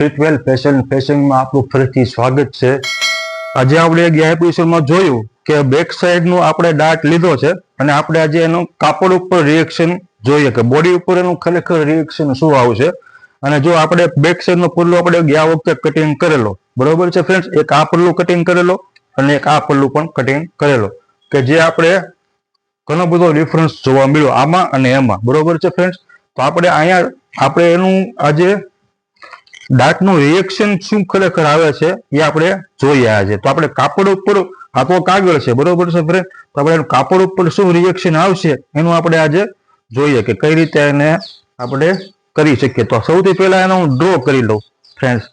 Twelve ફેશનમાં આપણું ફરીથી સ્વાગત છે। આજે આપણે ગયા એપિસોડમાં જોયું કે બેક સાઈડનું આપણે ડાર્ટ લીધો છે અને આપણે આજે એનું કાપડ ઉપર રિએક્શન જોઈએ કે બોડી ઉપર એનું ખરેખર રિએક્શન શું આવશે। અને જો આપણે બેક સાઈડનો પલ્લુ આપણે ગયા વખતે કટિંગ કરેલો, બરોબર છે ફ્રેન્ડ્સ, એક આ પલ્લુ કટિંગ કરેલો અને એક આ પલ્લુ પણ કટિંગ કરેલો, કે જે આપણે ઘણો બધો ડિફરન્સ જોવા મળ્યો આમાં અને એમાં, બરોબર છે ફ્રેન્ડ્સ। તો આપણે અહીંયા આપણે એનું આજે ડાર્ટનું રિએક્શન શું ખરેખર આવે છે એ આપણે જોઈએ આજે। તો આપણે કાપડ ઉપર, આ તો કાગળ છે, બરોબર છે ફ્રેન્ડ, તો આપણે કાપડ ઉપર શું રિએક્શન આવશે એનું આપણે આજે જોઈએ કે કઈ રીતે એને આપણે કરી શકીએ। તો સૌથી પહેલા એનો હું ડ્રો કરી લઉં ફ્રેન્ડ્સ,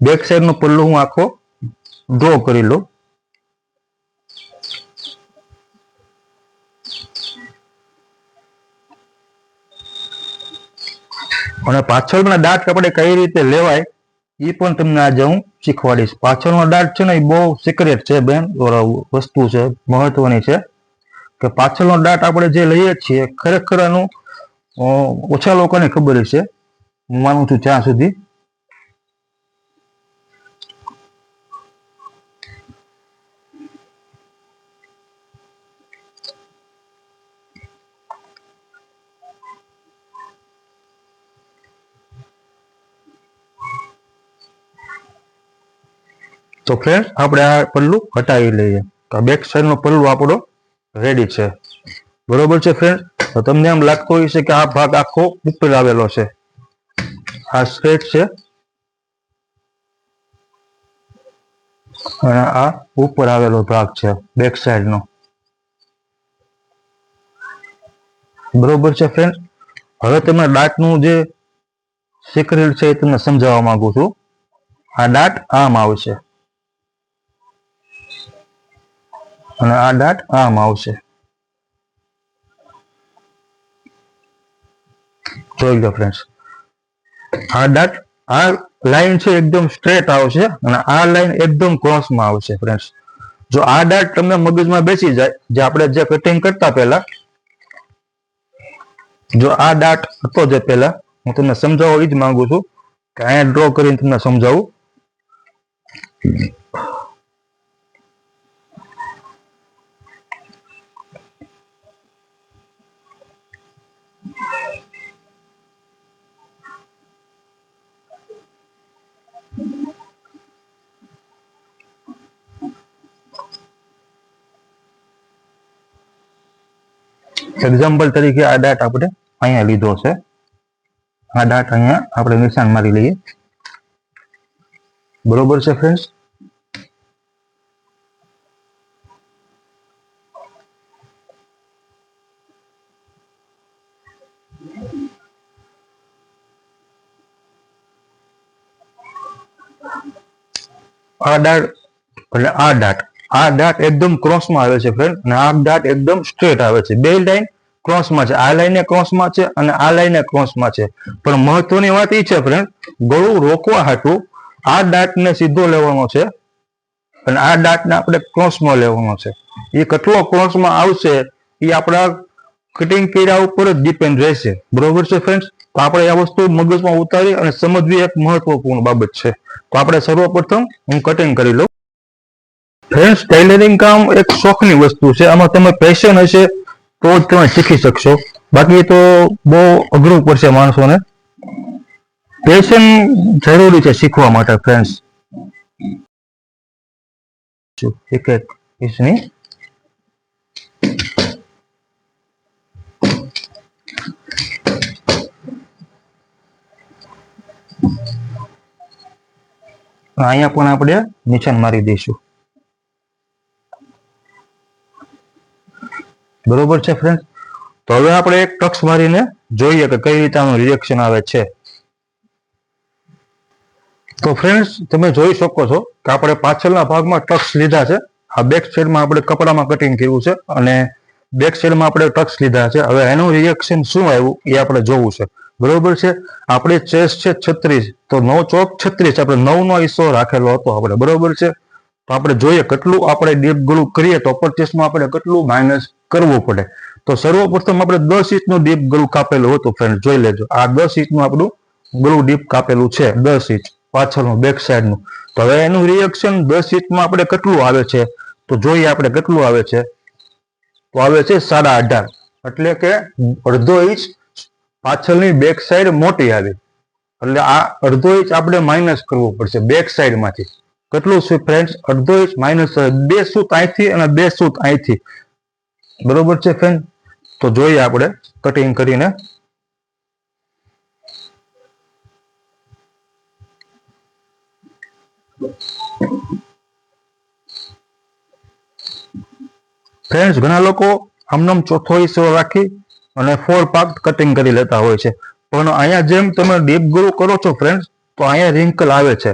બેક સાઈડ નો પલ્લુ હું આખો ડ્રો કરી લઉં। અને પાછળના ડાર્ટ આપણે કઈ રીતે લેવાય એ પણ તમને આજે હું શીખવાડીશ। પાછળનો ડાર્ટ છે ને એ બહુ સિક્રેટ છે બેન, વસ્તુ છે, મહત્વની છે કે પાછળનો ડાર્ટ આપણે જે લઈએ છીએ ખરેખર એનું ઓછા લોકોને ખબર છે, હું માનું છું ત્યાં સુધી। તો ફ્રેન્ડ આપણે આ પલ્લુ હટાવી લઈએ, તો બેક સાઈડ નો પલ્લુ આપણો રેડી છે, બરોબર છે ફ્રેન્ડ। તો તમને એમ લાગતું હોય છે કે આ ભાગ આખો ઉપર આવેલો છે, આ સ્ટ્રેટ છે અને આ ઉપર આવેલો ભાગ છે બેક સાઈડ નો, બરોબર છે ફ્રેન્ડ। હવે તમે ડાર્ટ નું જે સિક્રેટ છે એ તમને સમજાવવા માંગુ છું। આ ડાર્ટ આમ આવશે અને આ ડાર્ટ આમ આવશે, જોઈ લો ફ્રેન્ડ્સ। આ ડાર્ટ, આ લાઈન છે એકદમ સ્ટ્રેટ આવશે અને આ લાઈન એકદમ ક્રોસમાં આવશે ફ્રેન્ડ્સ। જો આ ડાર્ટ તમને મગજમાં બેસી જાય, જે આપણે જે કટિંગ કરતા પહેલા, જો આ ડાર્ટ હતો જે પહેલા, હું તમને સમજાવવા એ જ માંગુ છું કે અહીંયા ડ્રો કરીને તમને સમજાવું। એક્ઝામ્પલ તરીકે આ ડાર્ટ આપણે અહીંયા લીધો છે, આ ડાર્ટ અહીંયા આપણે નિશાન મારી લઈએ, બરોબર છે ફ્રેન્ડ્સ। આ ડાર્ટ એટલે આ ડાર્ટ એકદમ ક્રોસમાં આવે છે ફ્રેન્ડ, અને આ ડાર્ટ એકદમ સ્ટ્રેટ આવે છે। બે લાઈન ક્રોસમાં છે, આ લાઈન ક્રોસમાં છે અને આ લાઈન ક્રોસમાં છે। પણ મહત્વની વાત એ છે ફ્રેન્ડ, ગળું રોકવા હાટું આ ડાર્ટને સીધો લેવાનો છે અને આ ડાર્ટને આપણે ક્રોસમાં લેવાનો છે। એ કેટલો ક્રોસમાં આવશે એ આપણા કટિંગ કર્યા ઉપર જ ડિપેન્ડ રહેશે, બરોબર છે ફ્રેન્ડ્સ। તો આપણે આ વસ્તુ મગજમાં ઉતારી અને સમજવી એક મહત્વપૂર્ણ બાબત છે। તો આપણે સર્વપ્રથમ હું કટિંગ કરી લઉં ફ્રેન્ડ્સ। ટેલરિંગ કામ એક શોખની વસ્તુ છે, આમાં તમે પેશન હશે તો જ તમે શીખી શકશો, બાકી તો બહુ અઘરું પડશે માણસોને। પેશન જરૂરી છે શીખવા માટે ફ્રેન્ડ્સ। એક એક પીસની અહીંયા પણ આપણે નિશાન મારી દઈશું, બરોબર છે ફ્રેન્ડ। તો હવે આપણે એક ટક્સ મારીને જોઈએ કે કઈ રીતે આનું રિએક્શન આવે છે। તો ફ્રેન્ડ્સ તમે જોઈ શકો છો કે આપણે પાછળના ભાગમાં ટક્સ લીધા છે, આ બેક સાઈડમાં આપણે કપડામાં કટિંગ કર્યું છે અને બેક સાઈડમાં આપણે ટક્સ લીધા છે। હવે એનું રિએક્શન શું આવ્યું એ આપણે જોવું છે, બરોબર છે। આપણી ચેસ્ટ છે 36, તો 9 ચોક 36, આપણે 9 નો હિસ્સો રાખેલો હતો આપણે, બરોબર છે। તો આપણે જોઈએ કેટલું આપણે ડીપ ગળું કરીએ તો અપર ચેસ્ટમાં આપણે કેટલું માઇનસ કરવું પડે। તો સર્વપ્રથમ આપણે 10 ઇંચનું ડીપ ગળું કાપેલું હતું ફ્રેન્ડ, જોઈ લેજો, આ 10 ઇંચનું આપણું ગળું ડીપ કાપેલું છે 10 ઇંચ પાછળનું બેક સાઈડનું, તો હવે એનું રિએક્શન 10 ઇંચમાં આપણે કેટલું આવે છે તો જોઈએ આપણે કેટલું આવે છે. તો આવે છે 18.5, એટલે કે અડધો ઇંચ પાછળની બેક સાઈડ મોટી આવી. એટલે આ અડધો ઇંચ આપણે માઇનસ કરવું પડશે બેક સાઈડ માંથી. કેટલું છે ફ્રેન્ડ્સ? અડધો ઇંચ માઇનસ 2 સૂત અહીંથી અને 2 સૂત અહીંથી. બરોબર છે ફ્રેન્ડ? તો જોઈએ આપણે કટિંગ કરીને. ફ્રેન્ડ્સ, ઘણા લોકો આમનામ ચોથો હિસ્સો રાખી અને 4 પાર્ટ કટિંગ કરી લેતા હોય છે, પણ અહીંયા જેમ તમે ડીપ ગળું કરો છો ફ્રેન્ડ્સ, તો અહીંયા રિંકલ આવે છે.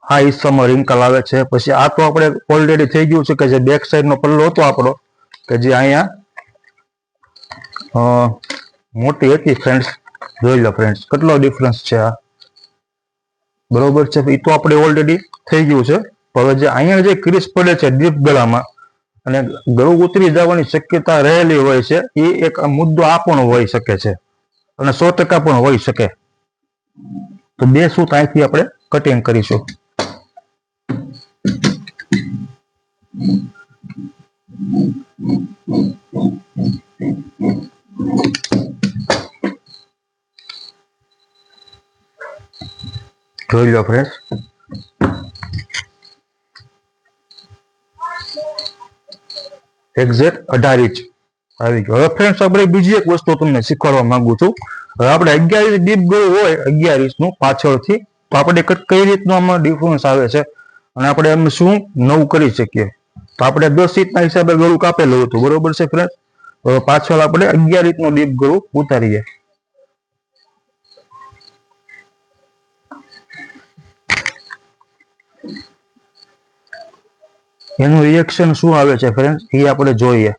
આ હિસ્સામાં રિંકલ આવે છે. પછી આ તો આપણે ઓલરેડી થઈ ગયું છે કે જે બેક સાઈડ નો પલ્લો હતો આપણો, કે જે અહીંયા મોટી હતી ફ્રેન્ડ્સ. જોઈ લો ફ્રેન્ડ્સ કેટલો ડિફરન્સ છે આ. બરોબર છે? એ તો આપણે ઓલરેડી થઈ ગયું છે. હવે જે અહીંયા જે ક્રીસ પડે છે ડીપ ગળામાં અને ગળું ઉતરી જવાની શક્યતા રહેલી હોય છે, એ એક મુદ્દો આ પણ હોઈ શકે છે અને 100% પણ હોઈ શકે. તો 2 સૂત અહીંથી આપણે કટિંગ કરીશું. જોઈ લો ફ્રેન્ડ્સ. એક્ઝેક્ટ 18 ઇંચ આવી ગયો. હવે ફ્રેન્ડ્સ આપણે બીજી એક વસ્તુ તમને શીખવાડવા માંગુ છું. હવે આપણે 11 ઇંચ ડીપ ગળું હોય 11 ઇંચનું પાછળથી, તો આપણે કઈ રીતનું આમાં ડિફરન્સ આવે છે અને આપણે એમ શું નવું કરી શકીએ. તો આપણે 10 ઇંચના હિસાબે ગળું કાપેલું હતું. બરોબર છે ફ્રેન્ડ? હવે પાછળ આપણે 11 ઇંચનું ડીપ ગળું ઉતારીએ. એનું રિએક્શન શું આવે છે ફ્રેન્ડ એ આપણે જોઈએ.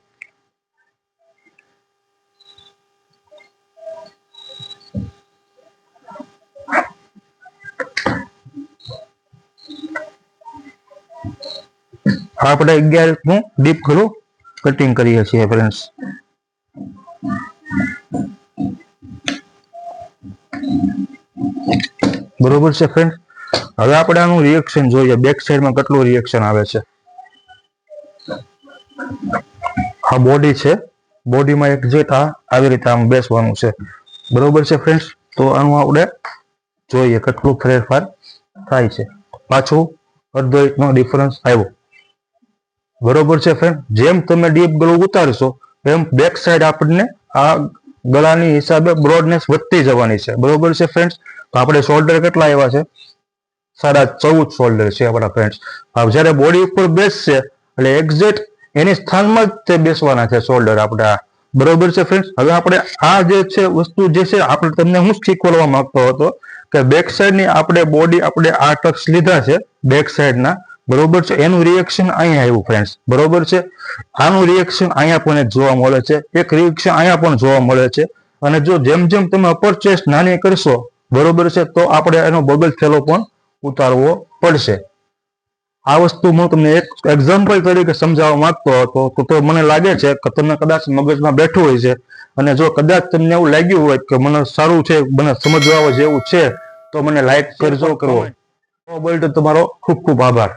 આપણે 11 નું ડીપ ગળું કટિંગ કરીએ છીએ ફ્રેન્ડ્સ. બરોબર છે ફ્રેન્ડ? હવે આપણે આનું રિએક્શન જોઈએ બેક સાઈડમાં કેટલું રિએક્શન આવે છે. આ બોડી છે, બોડીમાં એક્ઝેક્ટ આવી રીતે આમ બેસવાનું છે. બરોબર છે ફ્રેન્ડ્સ? તો આનું આપણે જોઈએ કેટલું ફેરફાર થાય છે. પાછું અડધો ઇંચનો ડિફરન્સ આવ્યો. બરોબર છે ફ્રેન્ડ? જેમ તમે ડીપ ગળું ઉતારશો એમ બેક સાઈડ આપણને આ ગળાની હિસાબે બ્રોડનેસ વધતી જવાની છે. બરોબર છે ફ્રેન્ડ્સ? તો આપણે શોલ્ડર કેટલા આવ્યા છે? 14.5 શોલ્ડર છે આપણા ફ્રેન્ડ્સ. હવે જ્યારે બોડી ઉપર બેસશે એટલે એક્ઝેક્ટ એની સ્થાનમાં જ તે બેસવાના છે શોલ્ડર આપણા. બરોબર છે ફ્રેન્ડ્સ? હવે આપણે આ જે છે વસ્તુ જે છે આપણે તમને હું શીખવાડવા માંગતો હતો કે બેક સાઈડની આપણે બોડી આપણે આ ટક્સ લીધા છે બેક સાઈડના. બરોબર છે? એનું રિએક્શન અહીંયા આવ્યું ફ્રેન્ડ્સ. બરોબર છે? આનું રિએક્શન અહીંયા પણ એક જોવા મળે છે, એક રિએક્શન અહીંયા પણ જોવા મળે છે. અને જો જેમ જેમ તમે અપર ચેસ્ટ નાની કરશો, બરોબર છે, તો આપણે એનો બગલ થેલો પણ ઉતારવો પડશે. આ વસ્તુ હું તમને એક એક્ઝામ્પલ તરીકે સમજાવવા માંગતો હતો. તો મને લાગે છે કે તમને કદાચ મગજમાં બેઠું હોય છે, અને જો કદાચ તમને એવું લાગ્યું હોય કે મને સારું છે, મને સમજવા જેવું છે, તો મને લાઈક કરજો. તમારો ખૂબ ખૂબ આભાર.